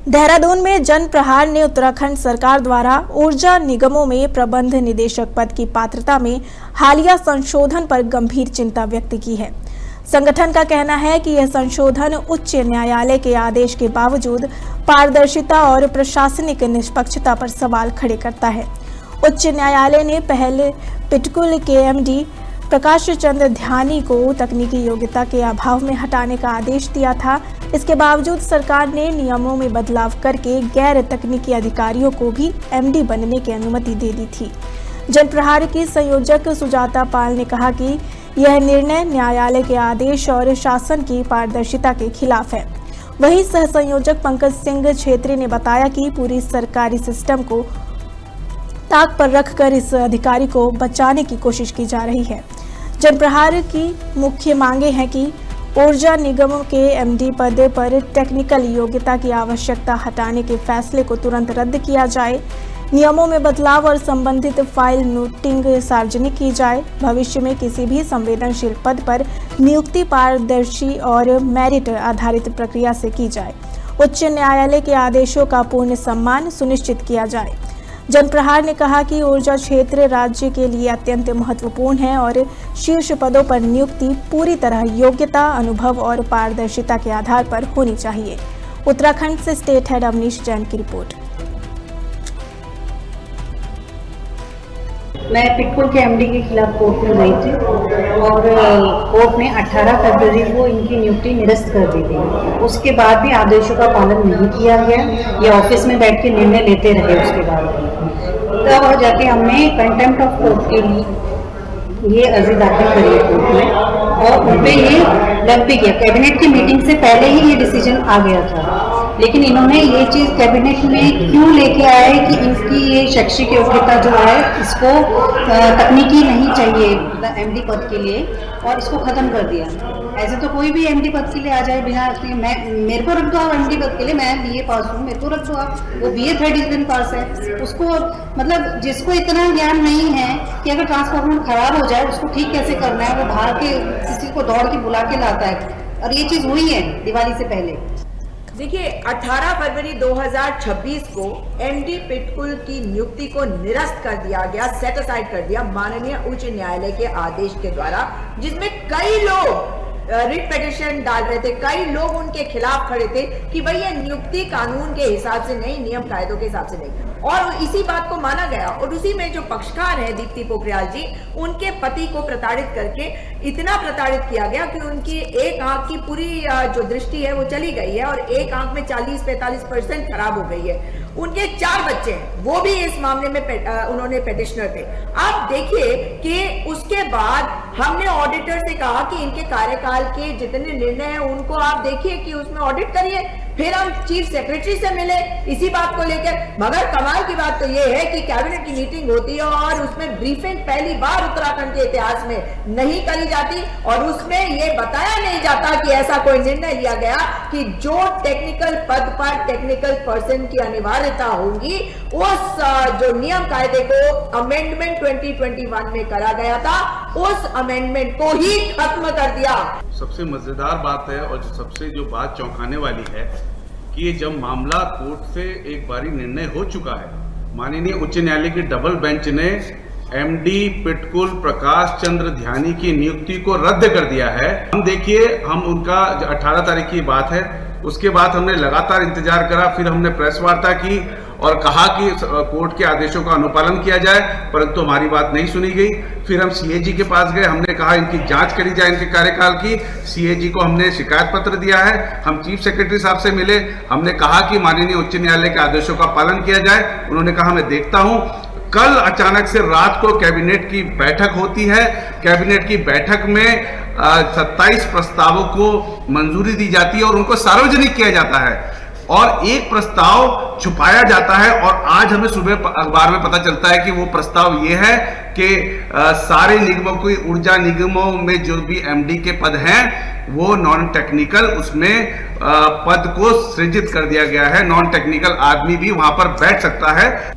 देहरादून में जन प्रहार ने उत्तराखंड सरकार द्वारा ऊर्जा निगमों में प्रबंध निदेशक पद की पात्रता में हालिया संशोधन पर गंभीर चिंता व्यक्त की है। संगठन का कहना है कि यह संशोधन उच्च न्यायालय के आदेश के बावजूद पारदर्शिता और प्रशासनिक निष्पक्षता पर सवाल खड़े करता है। उच्च न्यायालय ने पहले पिटकुल के एमडी प्रकाश चंद्र ध्यानी को तकनीकी योग्यता के अभाव में हटाने का आदेश दिया था। इसके बावजूद सरकार ने नियमों में बदलाव करके गैर तकनीकी अधिकारियों को भी एमडी बनने की अनुमति दे दी थी। जनप्रहार की संयोजक सुजाता पाल ने कहा कि यह निर्णय न्यायालय के आदेश और शासन की पारदर्शिता के खिलाफ है। वहीं सह संयोजक पंकज सिंह छेत्री ने बताया कि पूरी सरकारी सिस्टम को ताक पर रखकर इस अधिकारी को बचाने की कोशिश की जा रही है। जनप्रहार की मुख्य मांगे हैं कि ऊर्जा निगमों के एमडी पद पर टेक्निकल योग्यता की आवश्यकता हटाने के फैसले को तुरंत रद्द किया जाए, नियमों में बदलाव और संबंधित फाइल नोटिंग सार्वजनिक की जाए। भविष्य में किसी भी संवेदनशील पद पर नियुक्ति पारदर्शी और मेरिट आधारित प्रक्रिया से की जाए। उच्च न्यायालय के आदेशों का पूर्ण सम्मान सुनिश्चित किया जाए। जनप्रहार ने कहा कि ऊर्जा क्षेत्र राज्य के लिए अत्यंत महत्वपूर्ण है और शीर्ष पदों पर नियुक्ति पूरी तरह योग्यता, अनुभव और पारदर्शिता के आधार पर होनी चाहिए। उत्तराखंड से स्टेट हेड अवनीश जैन की रिपोर्ट। मैं पिटकुल के एमडी के खिलाफ कोर्ट में गई थी और कोर्ट ने 18 फरवरी को इनकी नियुक्ति निरस्त कर दी थी। उसके बाद भी आदेशों का पालन नहीं किया गया। ये ऑफिस में बैठ के निर्णय लेते रहे। उसके बाद तब जाके हमने कंटेम्प्ट ऑफ कोर्ट के लिए ये अर्जी दाखिल करी है कोर्ट में और उन पर ये लग भी गया। कैबिनेट की मीटिंग से पहले ही ये डिसीजन आ गया था, लेकिन इन्होंने ये चीज़ कैबिनेट में क्यों लेके आए कि इनकी ये शैक्षिक योग्यता जो है इसको तकनीकी नहीं चाहिए एमडी पद के लिए और इसको ख़त्म कर दिया। ऐसे तो कोई भी एमडी पद के लिए आ जाए बिना मेरे को रख दो आप एमडी पद के लिए, मैं बीए पास हूँ, मेरे को रख दो आप। वो बीए 3rd डिवीजन पास है, उसको मतलब जिसको इतना ज्ञान नहीं है कि अगर ट्रांसफार्मर खराब हो जाए उसको ठीक कैसे करना है, वो बाहर के किसी को दौड़ के बुला के लाता है। और ये चीज़ हुई है दिवाली से पहले। देखिए 18 फरवरी 2026 को एमडी पिटकुल की नियुक्ति को निरस्त कर दिया गया, सेट असाइड कर दिया माननीय उच्च न्यायालय के आदेश के द्वारा, जिसमें कई लोग रिट पिटीशन डाल रहे थे, कई लोग उनके खिलाफ खड़े थे कि भाई ये नियुक्ति कानून के हिसाब से नहीं, नियम कायदों के हिसाब से नहीं। और इसी बात को माना गया और उसी में जो पक्षकार हैं दीप्ति पोखरियाल जी, उनके पति को प्रताड़ित करके इतना प्रताड़ित किया गया कि उनकी एक आंख की पूरी जो दृष्टि है वो चली गई है और एक आंख में 40-45% खराब हो गई है। उनके 4 बच्चे हैं, वो भी इस मामले में उन्होंने पेटिशनर थे। आप देखिए कि उसके बाद हमने ऑडिटर से कहा कि इनके कार्यकाल के जितने निर्णय हैं उनको आप देखिए कि उसमें ऑडिट करिए। फिर हम चीफ सेक्रेटरी से मिले इसी बात को लेकर, मगर कमाल की बात तो ये है कि कैबिनेट की मीटिंग होती है और उसमें ब्रीफिंग पहली बार उत्तराखंड के इतिहास में नहीं करी जाती और उसमें ये बताया नहीं जाता कि ऐसा कोई निर्णय लिया गया कि जो टेक्निकल पद पर टेक्निकल पर्सन की अनिवार्यता होगी उस जो नियम कायदे को अमेंडमेंट 2021 में करा गया था, उस अमेंडमेंट को ही खत्म कर दिया। सबसे मजेदार बात है और सबसे जो बात चौंकाने वाली है कि ये जब मामला कोर्ट से एक बारी निर्णय हो चुका है, माननीय उच्च न्यायालय की डबल बेंच ने एमडी पिटकुल प्रकाश चंद्र ध्यानी की नियुक्ति को रद्द कर दिया है। हम देखिए, हम उनका 18 तारीख की बात है, उसके बाद हमने लगातार इंतजार करा, फिर हमने प्रेस वार्ता की और कहा कि कोर्ट के आदेशों का अनुपालन किया जाए, परंतु हमारी बात नहीं सुनी गई। फिर हम सीएजी के पास गए, हमने कहा इनकी जांच करी जाए इनके कार्यकाल की। सीएजी को हमने शिकायत पत्र दिया है। हम चीफ सेक्रेटरी साहब से मिले, हमने कहा कि माननीय उच्च न्यायालय के आदेशों का पालन किया जाए। उन्होंने कहा मैं देखता हूं। कल अचानक से रात को कैबिनेट की बैठक होती है। कैबिनेट की बैठक में 27 प्रस्तावों को मंजूरी दी जाती है और उनको सार्वजनिक किया जाता है और एक प्रस्ताव छुपाया जाता है। और आज हमें सुबह अखबार में पता चलता है कि वो प्रस्ताव ये है कि सारे निगमों को, ऊर्जा निगमों में जो भी एमडी के पद हैं वो नॉन टेक्निकल, उसमें पद को सृजित कर दिया गया है। नॉन टेक्निकल आदमी भी वहां पर बैठ सकता है।